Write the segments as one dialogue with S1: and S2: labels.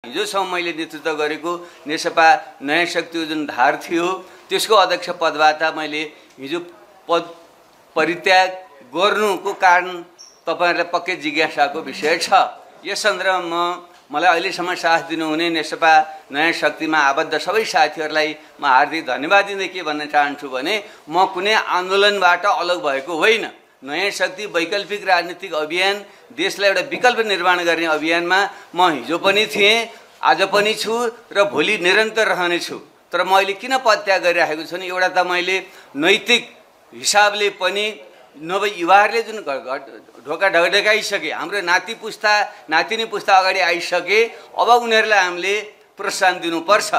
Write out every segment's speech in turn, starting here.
S1: हिजोसम्म मैले नेतृत्व गरेको नेकपा नयाँ शक्तिको जुन धार थियो त्यसको अध्यक्ष पदबाट मैले हिजो पद परित्याग गर्नुको कारण तपाईहरुलाई पक्कै जिज्ञासाको विषय छ। यस सन्दर्भमा मलाई अहिलेसम्म साथ दिनुहुने नेकपा नयाँ शक्तिमा आबद्ध सबै साथीहरूलाई म हार्दिक धन्यवाद दिँदै के भन्न चाहन्छु भने म कुनै आन्दोलनबाट अलग भएको होइन। नयाँ शक्ति वैकल्पिक राजनीतिक अभियान देशलाई एउटा विकल्प निर्माण गर्ने अभियानमा म हिजो पनि थिएँ, आज पनि छु र भोलि निरन्तर रहनेछु। तर म अहिले किन पदत्याग गरिरहेको छु भने एउटा त मैले नैतिक हिसाबले पनि नभए युवाहरूले जुन ढोका ढकढकाइसके, हाम्रो नाति पुस्ता नातिनी पुस्ता अगाडि आइसके, अब उनीहरूलाई हामीले प्रोत्साहन दिनुपर्छ,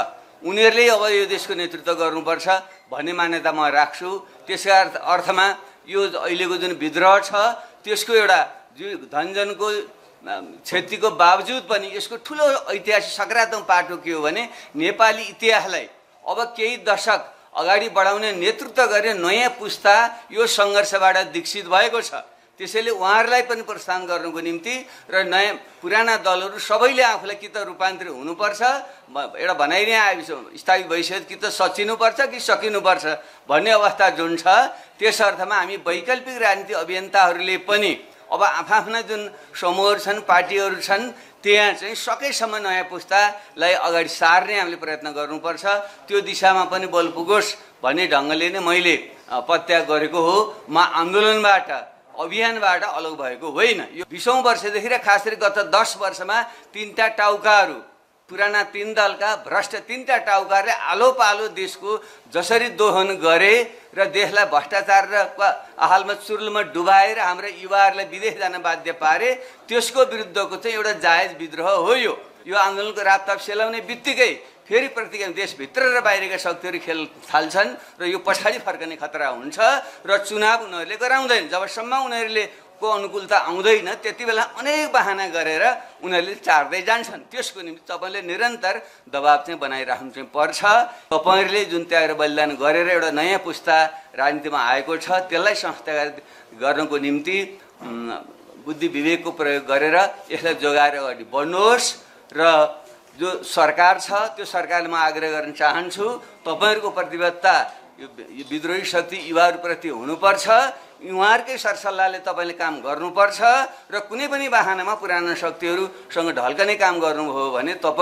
S1: उनीहरूले अब यो देशको नेतृत्व गर्नुपर्छ भन्ने मान्यता म राख्छु। त्यसका अर्थमा यो अहिलेको जुन विद्रोह छ त्यसको एउटा धनजनको क्षतिको बावजुद पनि यसको ठुलो ऐतिहासिक सकारात्मक पाटो के हो भने नेपाली इतिहासलाई अब केही दशक अगाडि बढाउने नेतृत्व गर्ने नयाँ पुस्ता यो सङ्घर्षबाट दीक्षित भएको छ। त्यसैले उहाँहरूलाई पनि प्रोत्साहन गर्नुको निम्ति र नयाँ पुराना दलहरू सबैले आफूलाई कि त रूपान्तरित हुनुपर्छ, एउटा भनाइ नै आएपछि स्थापित भइसक्यो कि त सचिनुपर्छ कि सकिनुपर्छ भन्ने अवस्था जुन छ, त्यस अर्थमा हामी वैकल्पिक राजनीति अभियन्ताहरूले पनि अब आफ्ना जुन समूहहरू छन्, पार्टीहरू छन्, त्यहाँ चाहिँ सकेसम्म नयाँ पुस्तालाई अगाडि सार्ने हामीले प्रयत्न गर्नुपर्छ। त्यो दिशामा पनि बल पुगोस् भन्ने ढङ्गले नै मैले पदत्याग गरेको हो। म आन्दोलनबाट अभियानबाट अलग भएको होइन। यो 20औं वर्षदेखि र खास गरी गत 10 वर्षमा तीनटा टाउकाहरू, पुराना तीन दलका भ्रष्ट तीनटा टाउकाहरूले आलो पालो देशको जसरी दोहन गरे र देशलाई भ्रष्टाचार र हालमा चुर्लमा डुबाएर हाम्रो युवाहरूलाई विदेश जान बाध्य पारे, त्यसको विरुद्धको चाहिँ एउटा जायज विद्रोह हो। यो आन्दोलनको रापताप सेलाउने बित्तिकै फेरि प्रतिक्रिया देशभित्र र बाहिरका शक्तिहरू खेल थाल्छन् र यो पछाडि फर्कने खतरा हुन्छ र चुनाव उनीहरूले गराउँदैन। जबसम्म उनीहरूले को अनुकूलता आउँदैन त्यति बेला अनेक बहाना गरेर उनीहरूले चार्दै जान्छन्। त्यसको निम्ति तपाईँले निरन्तर दबाब चाहिँ बनाइराख्नु चाहिँ पर्छ। तपाईँहरूले जुन त्याग बलिदान गरेर एउटा नयाँ पुस्ता राजनीतिमा आएको छ त्यसलाई संस्थागत गर्नको निम्ति बुद्धि विवेकको प्रयोग गरेर यसलाई जोगाएर अगाडि बढ्नुहोस् र जो सरकार छ त्यो सरकारले म आग्रह गर्न चाहन्छु तपाईँहरूको प्रतिबद्धता यो विद्रोही शक्ति युवाहरूप्रति हुनुपर्छ। उहाँहरूकै सरसल्लाहले तपाईँले काम गर्नुपर्छ र कुनै पनि बहानामा पुराना शक्तिहरूसँग ढल्कने काम गर्नुभयो भने तपाईँ